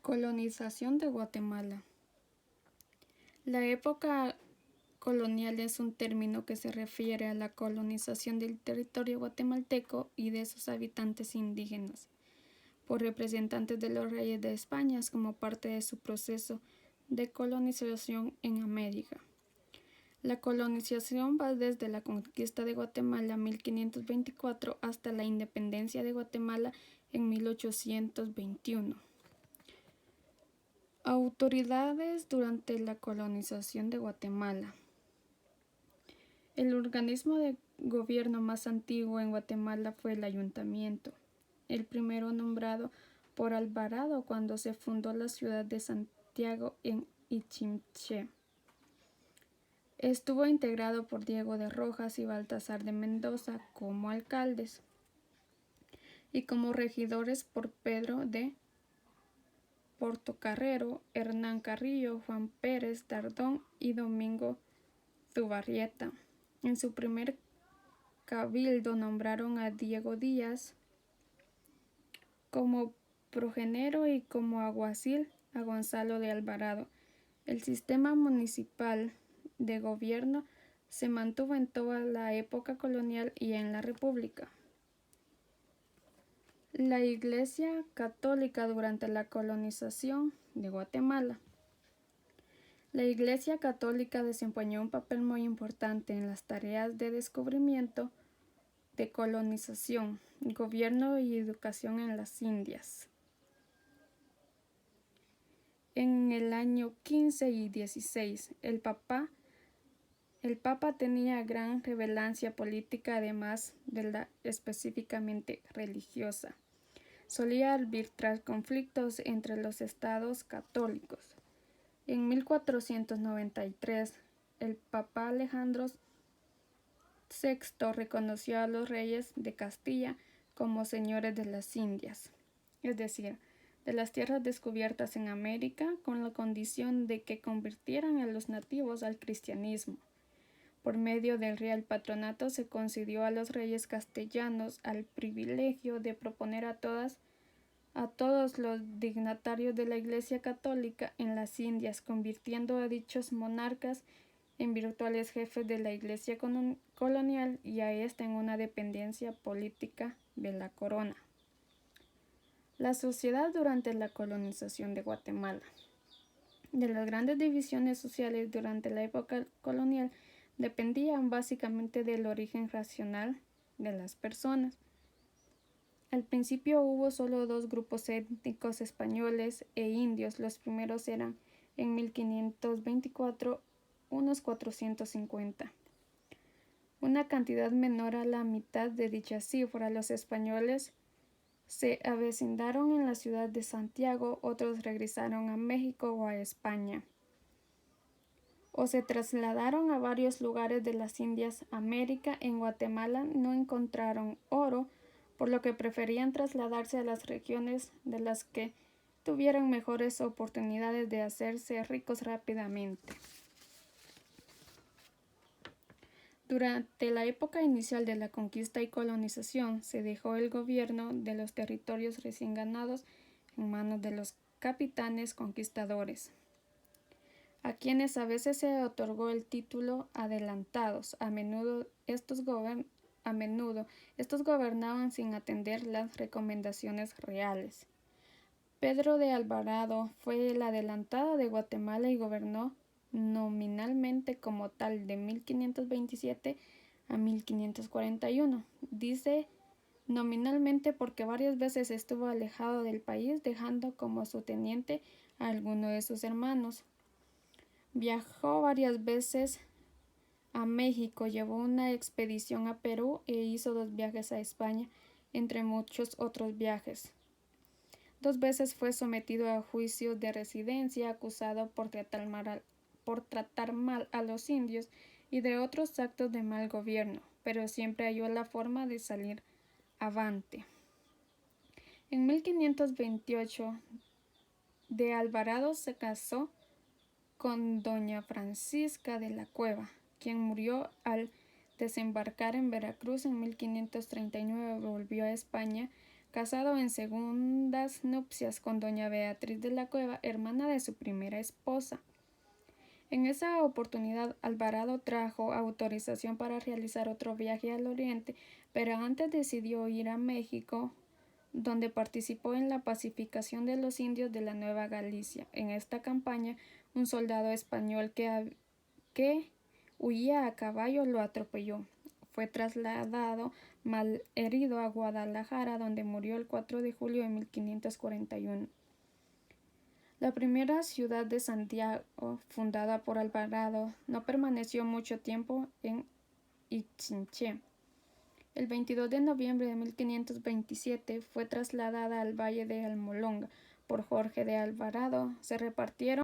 Colonización de Guatemala. La época colonial es un término que se refiere a la colonización del territorio guatemalteco y de sus habitantes indígenas por representantes de los reyes de España como parte de su proceso de colonización en América. La colonización va desde la conquista de Guatemala en 1524 hasta la independencia de Guatemala en 1821. Autoridades durante la colonización de Guatemala. El organismo de gobierno más antiguo en Guatemala fue el ayuntamiento, el primero nombrado por Alvarado cuando se fundó la ciudad de Santiago en Ichinche. Estuvo integrado por Diego de Rojas y Baltasar de Mendoza como alcaldes y como regidores por Pedro de Portocarrero, Hernán Carrillo, Juan Pérez Tardón y Domingo Zubarrieta. En su primer cabildo nombraron a Diego Díaz como progenero y como alguacil a Gonzalo de Alvarado. El sistema municipal de gobierno se mantuvo en toda la época colonial y en la República. La Iglesia Católica durante la colonización de Guatemala. La Iglesia Católica desempeñó un papel muy importante en las tareas de descubrimiento, de colonización, gobierno y educación en las Indias. En el año 15 y 16, el Papa tenía gran relevancia política, además de la específicamente religiosa. Solía arbitrar conflictos entre los estados católicos. En 1493, el Papa Alejandro VI reconoció a los reyes de Castilla como señores de las Indias, es decir, de las tierras descubiertas en América, con la condición de que convirtieran a los nativos al cristianismo. Por medio del Real Patronato se concedió a los reyes castellanos el privilegio de proponer a todos los dignatarios de la Iglesia Católica en las Indias, convirtiendo a dichos monarcas en virtuales jefes de la Iglesia colonial y a esta en una dependencia política de la corona. La sociedad durante la colonización de Guatemala. De las grandes divisiones sociales durante la época colonial dependían básicamente del origen racial de las personas. Al principio hubo solo dos grupos étnicos, españoles e indios. Los primeros eran en 1524 unos 450. Una cantidad menor a la mitad de dicha cifra. Los españoles se avecindaron en la ciudad de Santiago, otros regresaron a México o a España, o se trasladaron a varios lugares de las Indias América. En Guatemala no encontraron oro, por lo que preferían trasladarse a las regiones de las que tuvieran mejores oportunidades de hacerse ricos rápidamente. Durante la época inicial de la conquista y colonización, se dejó el gobierno de los territorios recién ganados en manos de los capitanes conquistadores, a quienes a veces se otorgó el título adelantados. A menudo estos gobernaban sin atender las recomendaciones reales. Pedro de Alvarado fue el adelantado de Guatemala y gobernó nominalmente como tal de 1527 a 1541. Dice nominalmente porque varias veces estuvo alejado del país, dejando como su teniente a alguno de sus hermanos. Viajó varias veces a México, llevó una expedición a Perú e hizo 2 viajes a España, entre muchos otros viajes. 2 veces fue sometido a juicio de residencia, acusado por tratar mal a los indios y de otros actos de mal gobierno, pero siempre halló la forma de salir avante. En 1528, de Alvarado se casó con doña Francisca de la Cueva, quien murió al desembarcar en Veracruz en 1539. Volvió a España casado en segundas nupcias con doña Beatriz de la Cueva, hermana de su primera esposa. En esa oportunidad, Alvarado trajo autorización para realizar otro viaje al oriente, pero antes decidió ir a México, donde participó en la pacificación de los indios de la Nueva Galicia. En esta campaña, un soldado español que huía a caballo lo atropelló. Fue trasladado malherido a Guadalajara, donde murió el 4 de julio de 1541. La primera ciudad de Santiago, fundada por Alvarado, no permaneció mucho tiempo en Ichinche. El 22 de noviembre de 1527 fue trasladada al valle de Almolonga por Jorge de Alvarado. Se repartieron